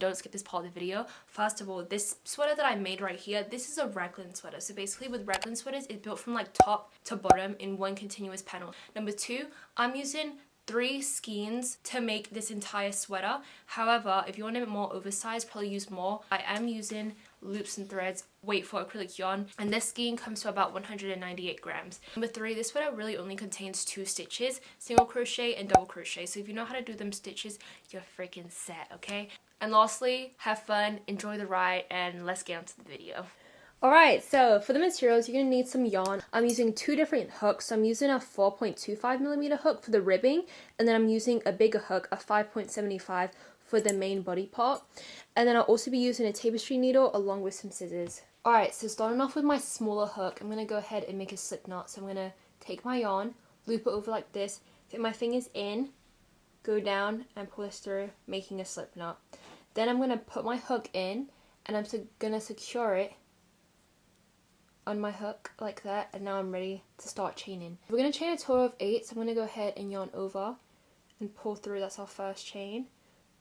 don't skip this part of the video. First of all, this sweater that I made right here, this is a Raglan sweater. So basically with Raglan sweaters, it's built from like top to bottom in one continuous panel. Number two, I'm using 3 skeins to make this entire sweater. However, if you want it more oversized, probably use more. I am using loops and threads, weight for acrylic yarn, and this skein comes to about 198 grams. Number 3, this sweater really only contains 2 stitches, single crochet and double crochet. So if you know how to do them stitches, you're freaking set, okay? And lastly, have fun, enjoy the ride, and let's get onto the video. Alright, so for the materials, you're going to need some yarn. I'm using 2 different hooks. So I'm using a 4.25mm hook for the ribbing, and then I'm using a bigger hook, a 5.75 for the main body part. And then I'll also be using a tapestry needle along with some scissors. Alright, so starting off with my smaller hook, I'm going to go ahead and make a slip knot. So I'm going to take my yarn, loop it over like this, fit my fingers in, go down and pull this through, making a slip knot. Then I'm going to put my hook in, and I'm going to secure it on my hook like that, and now I'm ready to start chaining. We're going to chain a total of 8, so I'm going to go ahead and yarn over and pull through. That's our first chain.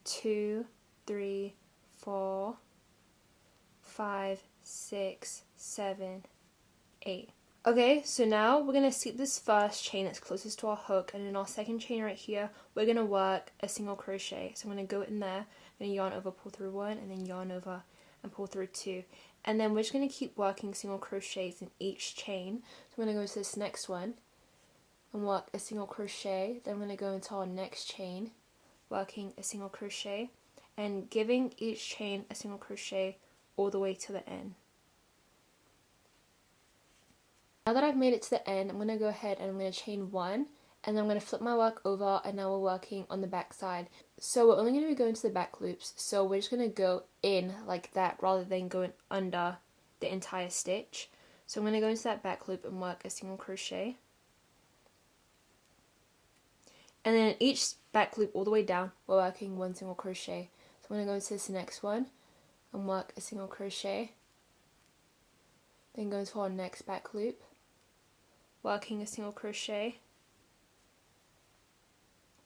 2, 3, 4, 5, 6, 7, 8. Okay, so now we're going to seat this first chain that's closest to our hook, and in our second chain right here, we're going to work a single crochet. So I'm going to go in there, I'm going to yarn over, pull through 1, and then yarn over and pull through 2. And then we're just going to keep working single crochets in each chain. So I'm going to go to this next one and work a single crochet. Then I'm going to go into our next chain, working a single crochet, and giving each chain a single crochet all the way to the end. Now that I've made it to the end, I'm going to go ahead and I'm going to chain 1, and then I'm going to flip my work over, and now we're working on the back side. So we're only going to be going to the back loops, so we're just going to go in like that rather than going under the entire stitch. So I'm going to go into that back loop and work a single crochet. And then each back loop all the way down, we're working 1 single crochet. So I'm going to go into this next one and work a single crochet. Then go into our next back loop, working a single crochet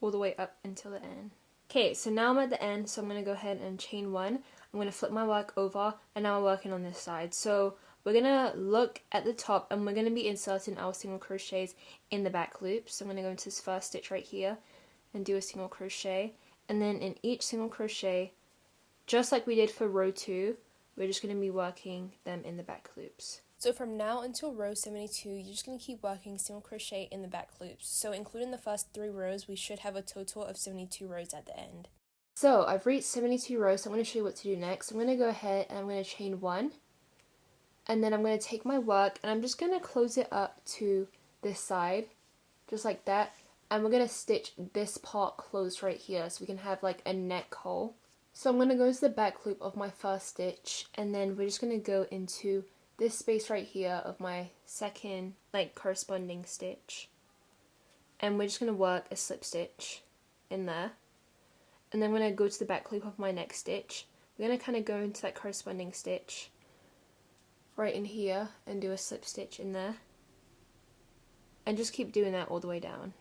all the way up until the end. Okay, so now I'm at the end, so I'm going to go ahead and chain 1. I'm going to flip my work over, and now we're working on this side. So we're going to look at the top, and we're going to be inserting our single crochets in the back loop. So I'm going to go into this first stitch right here and do a single crochet. And then in each single crochet, just like we did for row 2, we're just going to be working them in the back loops. So from now until row 72, you're just going to keep working single crochet in the back loops. So including the first 3 rows, we should have a total of 72 rows at the end. So I've reached 72 rows, so I'm going to show you what to do next. I'm going to go ahead and I'm going to chain 1. And then I'm going to take my work and I'm just going to close it up to this side, just like that. And we're going to stitch this part closed right here so we can have like a neck hole. So I'm going to go to the back loop of my first stitch, and then we're just going to go into this space right here of my second like corresponding stitch, and we're just going to work a slip stitch in there, and then we're going to go to the back loop of my next stitch. We're going to kind of go into that corresponding stitch right in here and do a slip stitch in there, and just keep doing that all the way down.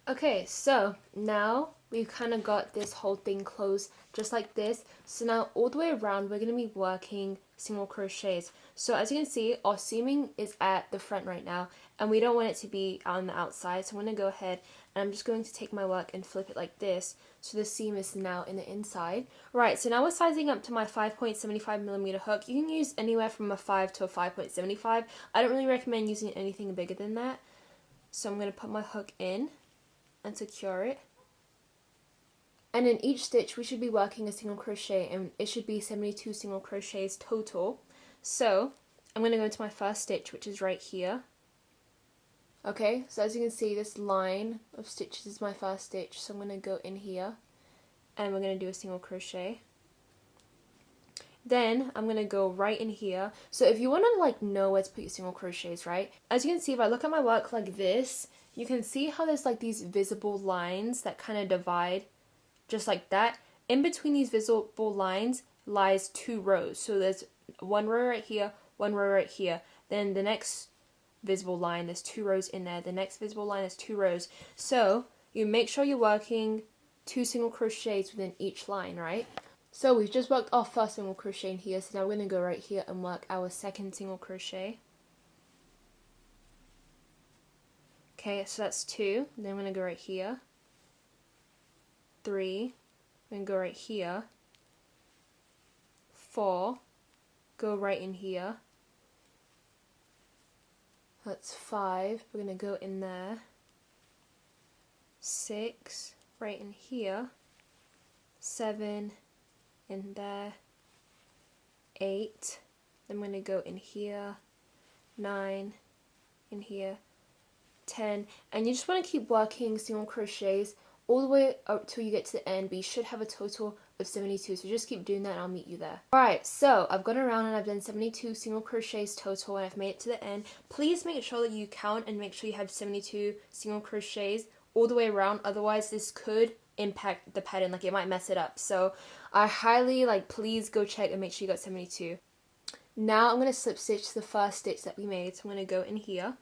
Okay, so now we've kind of got this whole thing closed just like this. So now all the way around we're going to be working single crochets. So as you can see, our seaming is at the front right now, and we don't want it to be on the outside. So I'm going to go ahead and I'm just going to take my work and flip it like this, so the seam is now in the inside. Right, so now we're sizing up to my 5.75mm hook. You can use anywhere from a 5 to a 5.75. I don't really recommend using anything bigger than that. So I'm going to put my hook in and secure it, and in each stitch we should be working a single crochet, and it should be 72 single crochets total. So I'm going to go into my first stitch, which is right here. Okay, so as you can see, this line of stitches is my first stitch, so I'm going to go in here and we're going to do a single crochet. Then I'm going to go right in here. So if you want to like know where to put your single crochets, right, as you can see, if I look at my work like this, you can see how there's like these visible lines that kind of divide just like that. In between these visible lines lies 2 rows. So there's one row right here, one row right here. Then the next visible line, there's 2 rows in there. The next visible line is 2 rows. So you make sure you're working 2 single crochets within each line, right? So we've just worked our first single crochet in here, so now we're going to go right here and work our second single crochet. Okay, so that's 2. Then I'm going to go right here. 3. I'm going to go right here. 4. Go right in here. That's 5. We're going to go in there. 6. Right in here. 7. In there. 8. Then I'm going to go in here. 9. In here. 10. And you just want to keep working single crochets all the way up till you get to the end, but you should have a total of 72, so just keep doing that and I'll meet you there. Alright, so I've gone around and I've done 72 single crochets total and I've made it to the end. Please make sure that you count and make sure you have 72 single crochets all the way around, otherwise this could impact the pattern, like it might mess it up. So I highly please go check and make sure you got 72. Now I'm going to slip stitch the first stitch that we made, so I'm going to go in here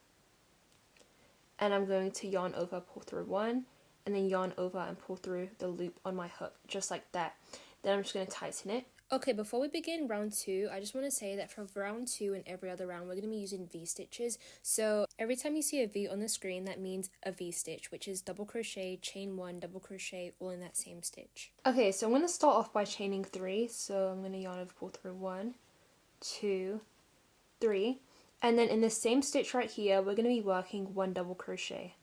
and I'm going to yarn over, pull through 1, and then yarn over and pull through the loop on my hook, just like that. Then I'm just going to tighten it. Okay, before we begin round 2, I just want to say that for round 2 and every other round, we're going to be using V-stitches. So every time you see a V on the screen, that means a V-stitch, which is double crochet, chain 1, double crochet, all in that same stitch. Okay, so I'm going to start off by chaining 3. So I'm going to yarn over, pull through 1, 2, 3. And then in the same stitch right here, we're going to be working 1 double crochet.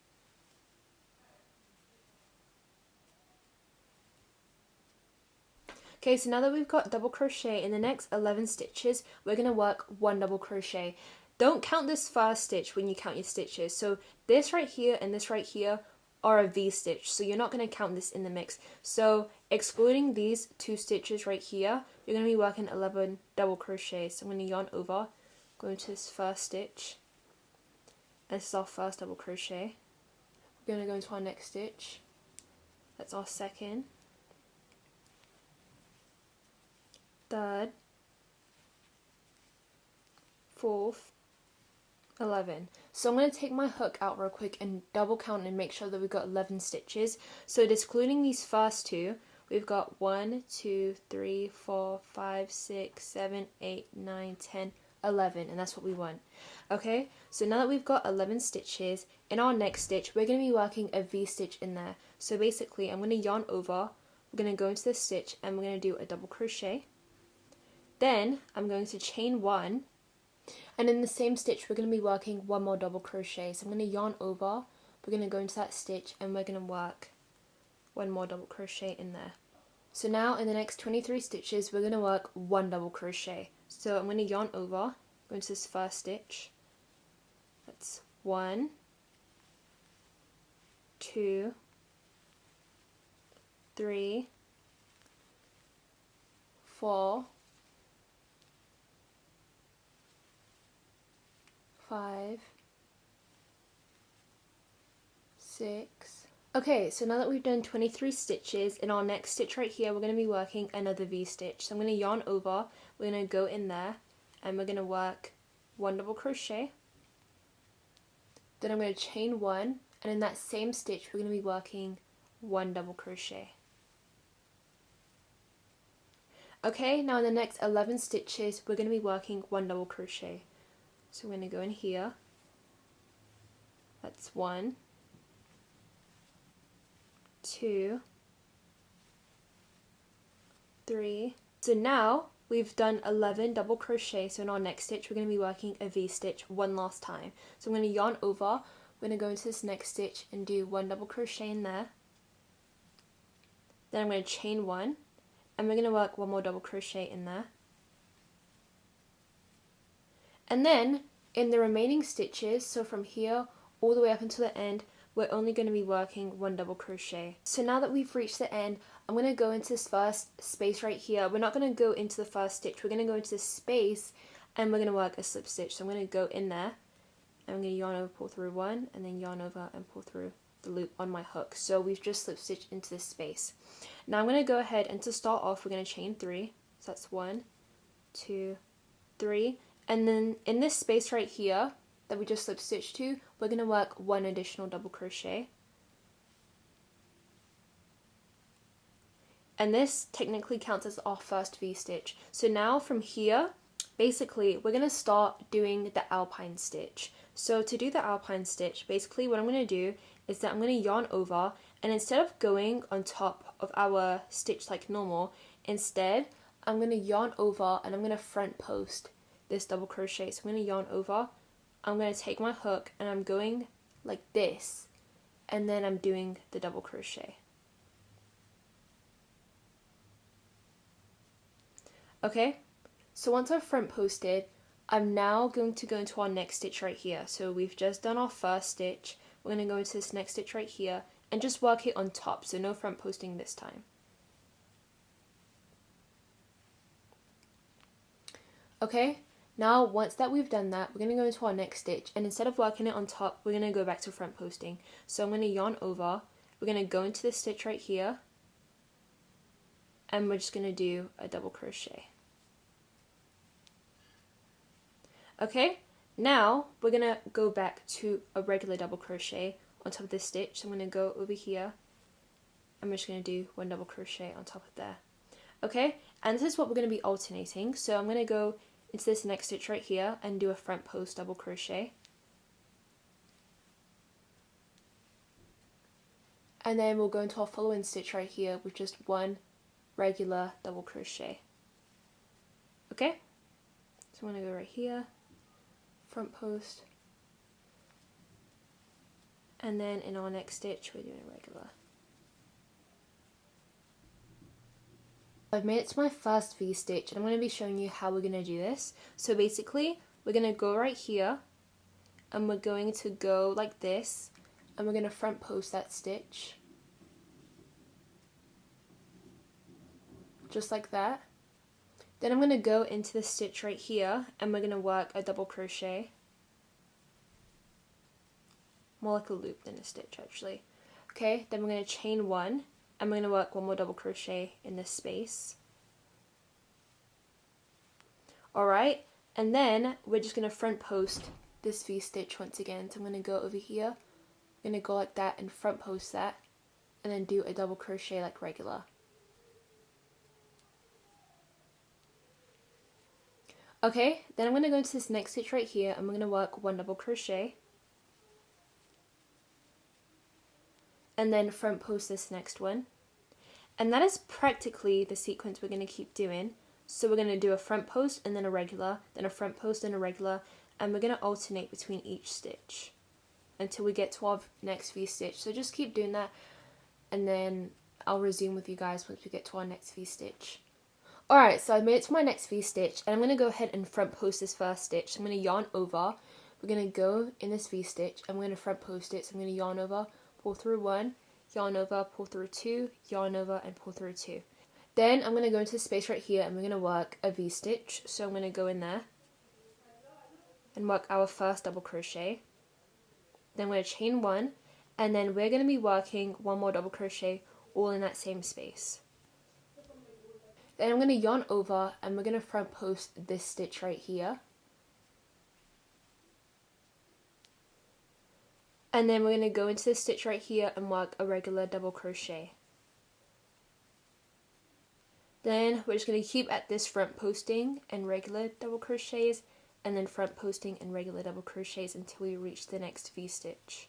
Okay, so now that we've got double crochet, in the next 11 stitches, we're going to work 1 double crochet. Don't count this first stitch when you count your stitches. So this right here and this right here are a V-stitch, so you're not going to count this in the mix. So excluding these 2 stitches right here, you're going to be working 11 double crochets. So I'm going to yarn over, go into this first stitch, and this is our first double crochet. We're going to go into our next stitch. That's our second, third, fourth, 11. So I'm going to take my hook out real quick and double count and make sure that we've got 11 stitches. So excluding these first 2, we've got 1, 2, 3, 4, 5, 6, 7, 8, 9, 10, 11, and that's what we want. Okay, so now that we've got 11 stitches, in our next stitch we're going to be working a V-stitch in there. So basically I'm going to yarn over, we're going to go into this stitch and we're going to do a double crochet. Then I'm going to chain 1, and in the same stitch we're going to be working 1 more double crochet. So I'm going to yarn over, we're going to go into that stitch and we're going to work 1 more double crochet in there. So now in the next 23 stitches we're going to work 1 double crochet. So I'm going to yarn over, go into this first stitch. That's 1, 2, 3, 4, 5, 6. Okay, so now that we've done 23 stitches, in our next stitch right here, we're going to be working another V-stitch. So I'm going to yarn over, we're going to go in there, and we're going to work 1 double crochet. Then I'm going to chain 1, and in that same stitch, we're going to be working 1 double crochet. Okay, now in the next 11 stitches, we're going to be working 1 double crochet. So we're going to go in here, that's 1, 2, 3. So now we've done 11 double crochet, so in our next stitch we're going to be working a V-stitch 1 last time. So I'm going to yarn over, we're going to go into this next stitch and do 1 double crochet in there. Then I'm going to chain 1, and we're going to work 1 more double crochet in there. And then in the remaining stitches, so from here all the way up until the end, we're only going to be working 1 double crochet. So now that we've reached the end, I'm going to go into this first space right here. We're not going to go into the first stitch, we're going to go into this space and we're going to work a slip stitch. So I'm going to go in there and I'm going to yarn over, pull through 1, and then yarn over and pull through the loop on my hook. So we've just slip stitched into this space. Now I'm going to go ahead and to start off we're going to chain 3. So that's 1, 2, 3, and then in this space right here that we just slip stitched to, we're going to work 1 additional double crochet. And this technically counts as our first V-stitch. So now from here, basically we're going to start doing the Alpine stitch. So to do the Alpine stitch, basically what I'm going to do is that I'm going to yarn over, and instead of going on top of our stitch like normal, instead I'm going to yarn over and I'm going to front post this double crochet. So I'm going to yarn over, I'm going to take my hook and I'm going like this, and then I'm doing the double crochet. Okay, so once I've front posted, I'm now going to go into our next stitch right here. So we've just done our first stitch, we're going to go into this next stitch right here and just work it on top, so no front posting this time. Okay, now once that we've done that, we're going to go into our next stitch, and instead of working it on top, we're going to go back to front posting. So I'm going to yarn over, we're going to go into this stitch right here, and we're just going to do a double crochet. Okay, now we're going to go back to a regular double crochet on top of this stitch. So I'm going to go over here, and we're just going to do 1 double crochet on top of there. Okay, and this is what we're going to be alternating. So I'm going to go into this next stitch right here and do a front post double crochet. And then we'll go into our following stitch right here with just 1 regular double crochet. Okay, so I'm going to go right here, front post, and then in our next stitch we're doing a regular. I've made it to my first V-stitch, and I'm going to be showing you how we're going to do this. So basically we're going to go right here and we're going to go like this, and we're going to front post that stitch just like that. Then I'm going to go into the stitch right here and we're going to work a double crochet, more like a loop than a stitch actually. Okay, then we're going to chain 1 and we're going to work 1 more double crochet in this space. Alright, and then we're just going to front post this V-stitch once again. So I'm going to go over here, I'm going to go like that and front post that, and then do a double crochet like regular. Okay, then I'm going to go into this next stitch right here and we're going to work 1 double crochet, and then front post this next one. And that is practically the sequence we're going to keep doing. So we're going to do a front post and then a regular, then a front post and a regular, and we're going to alternate between each stitch until we get to our next V-stitch. So just keep doing that, and then I'll resume with you guys once we get to our next V-stitch. Alright, so I've made it to my next V-stitch, and I'm going to go ahead and front post this first stitch. So I'm going to yarn over, we're going to go in this V-stitch, and we're going to front post it. So I'm going to yarn over, pull through 1, yarn over, pull through 2, yarn over, and pull through 2. Then I'm going to go into the space right here, and we're going to work a V-stitch. So I'm going to go in there and work our first double crochet. Then we're going to chain 1, and then we're going to be working 1 more double crochet all in that same space. Then I'm going to yarn over and we're going to front post this stitch right here. And then we're going to go into this stitch right here and work a regular double crochet. Then we're just going to keep at this front posting and regular double crochets, and then front posting and regular double crochets until we reach the next V-stitch.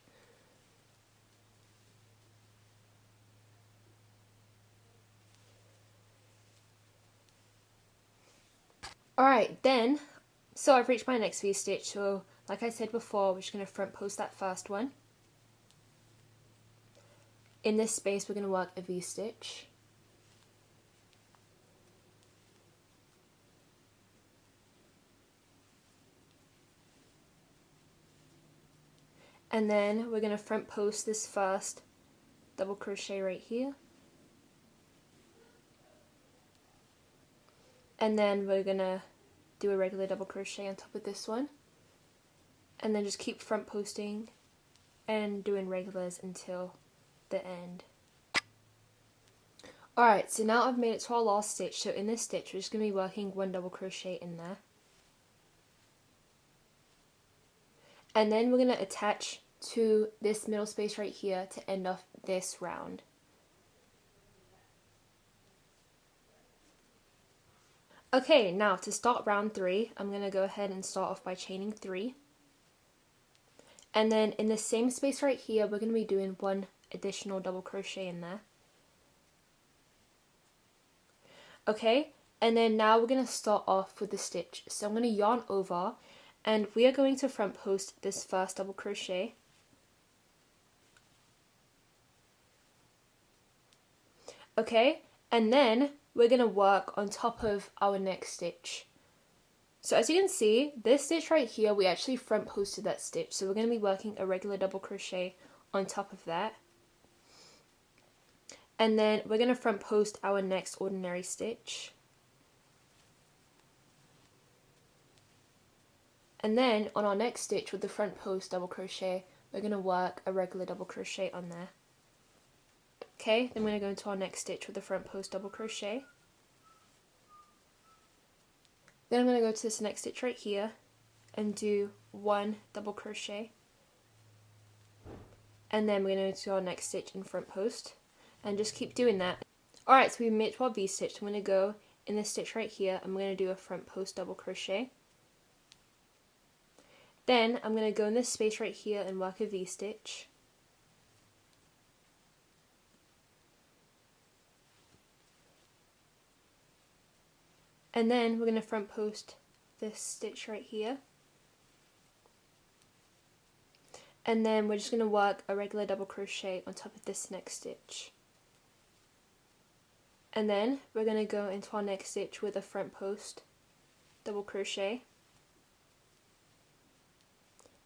Alright, then, so I've reached my next V-stitch, so like I said before, we're just going to front post that first one. In this space, we're going to work a V-stitch. And then we're going to front post this first double crochet right here. And then we're going to do a regular double crochet on top of this one. And then just keep front posting and doing regulars until the end. Alright, so now I've made it to our last stitch. So in this stitch, we're just going to be working 1 double crochet in there. And then we're going to attach to this middle space right here to end off this round. Okay, now to start round 3, I'm going to go ahead and start off by chaining 3. And then in the same space right here, we're going to be doing 1 additional double crochet in there. Okay, and then now we're going to start off with the stitch. So I'm going to yarn over, and we are going to front post this first double crochet. Okay, and then we're going to work on top of our next stitch. So as you can see, this stitch right here, we actually front posted that stitch. So we're going to be working a regular double crochet on top of that. And then we're going to front post our next ordinary stitch. And then on our next stitch with the front post double crochet, we're going to work a regular double crochet on there. Okay, then we're going to go into our next stitch with the front post double crochet. Then I'm going to go to this next stitch right here and do 1 double crochet. And then we're going to do our next stitch in front post and just keep doing that. Alright, so we've made it to our V stitch. I'm going to go in this stitch right here. I'm going to do a front post double crochet. Then I'm going to go in this space right here and work a V stitch. And then we're going to front post this stitch right here. And then we're just going to work a regular double crochet on top of this next stitch. And then we're going to go into our next stitch with a front post double crochet.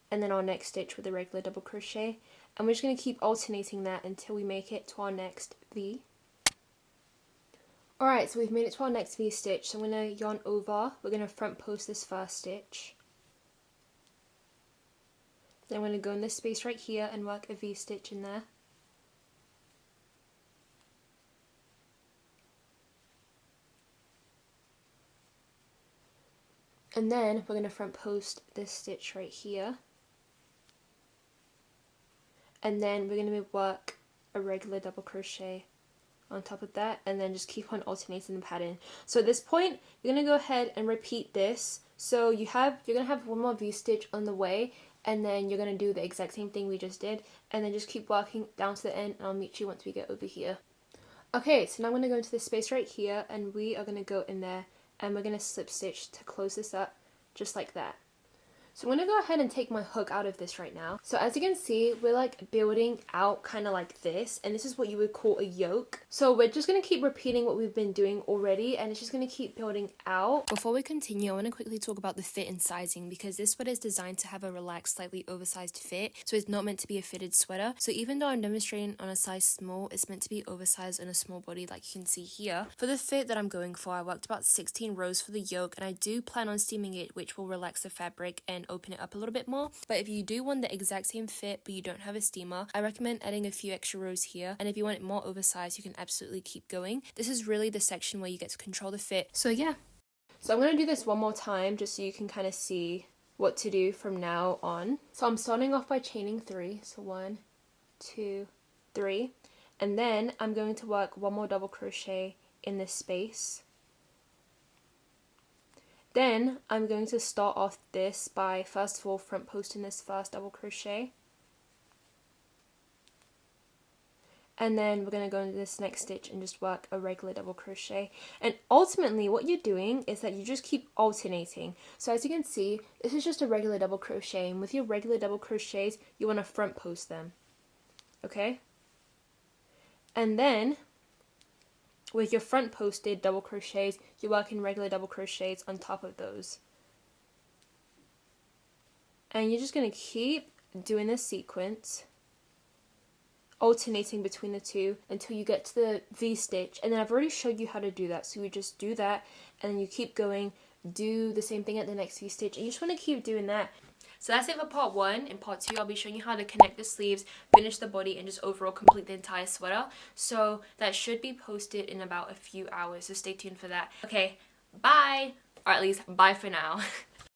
And then our next stitch with a regular double crochet. And we're just going to keep alternating that until we make it to our next V. Alright, so we've made it to our next V stitch, so I'm going to yarn over, we're going to front post this first stitch. Then I'm going to go in this space right here and work a V stitch in there. And then we're going to front post this stitch right here. And then we're going to work a regular double crochet on top of that, and then just keep on alternating the pattern. So at this point, you're going to go ahead and repeat this. So you're going to have 1 more V stitch on the way, and then you're going to do the exact same thing we just did, and then just keep working down to the end, and I'll meet you once we get over here. Okay, so now I'm going to go into this space right here, and we are going to go in there, and we're going to slip stitch to close this up, just like that. So I'm going to go ahead and take my hook out of this right now. So as you can see, we're like building out kind of like this, and this is what you would call a yoke. So we're just going to keep repeating what we've been doing already, and it's just going to keep building out. Before we continue, I want to quickly talk about the fit and sizing, because this sweater is designed to have a relaxed, slightly oversized fit, so it's not meant to be a fitted sweater. So even though I'm demonstrating on a size small, it's meant to be oversized on a small body like you can see here. For the fit that I'm going for, I worked about 16 rows for the yoke, and I do plan on steaming it, which will relax the fabric and open it up a little bit more. But if you do want the exact same fit but you don't have a steamer, I recommend adding a few extra rows here, and if you want it more oversized, you can absolutely keep going. This is really the section where you get to control the fit. So yeah. So I'm going to do this one more time just so you can kind of see what to do from now on. So I'm starting off by chaining 3. So 1, 2, 3, and then I'm going to work 1 more double crochet in this space. Then I'm going to start off this by first of all front posting this first double crochet. And then we're going to go into this next stitch and just work a regular double crochet. And ultimately what you're doing is that you just keep alternating. So as you can see, this is just a regular double crochet, and with your regular double crochets, you want to front post them. Okay? And then with your front posted double crochets, you're working regular double crochets on top of those. And you're just going to keep doing this sequence, alternating between the two until you get to the V stitch. And then I've already showed you how to do that, so you just do that and then you keep going, do the same thing at the next V stitch, and you just want to keep doing that. So that's it for part 1. In part 2, I'll be showing you how to connect the sleeves, finish the body, and just overall complete the entire sweater. So that should be posted in about a few hours, so stay tuned for that. Okay, bye! Or at least, bye for now.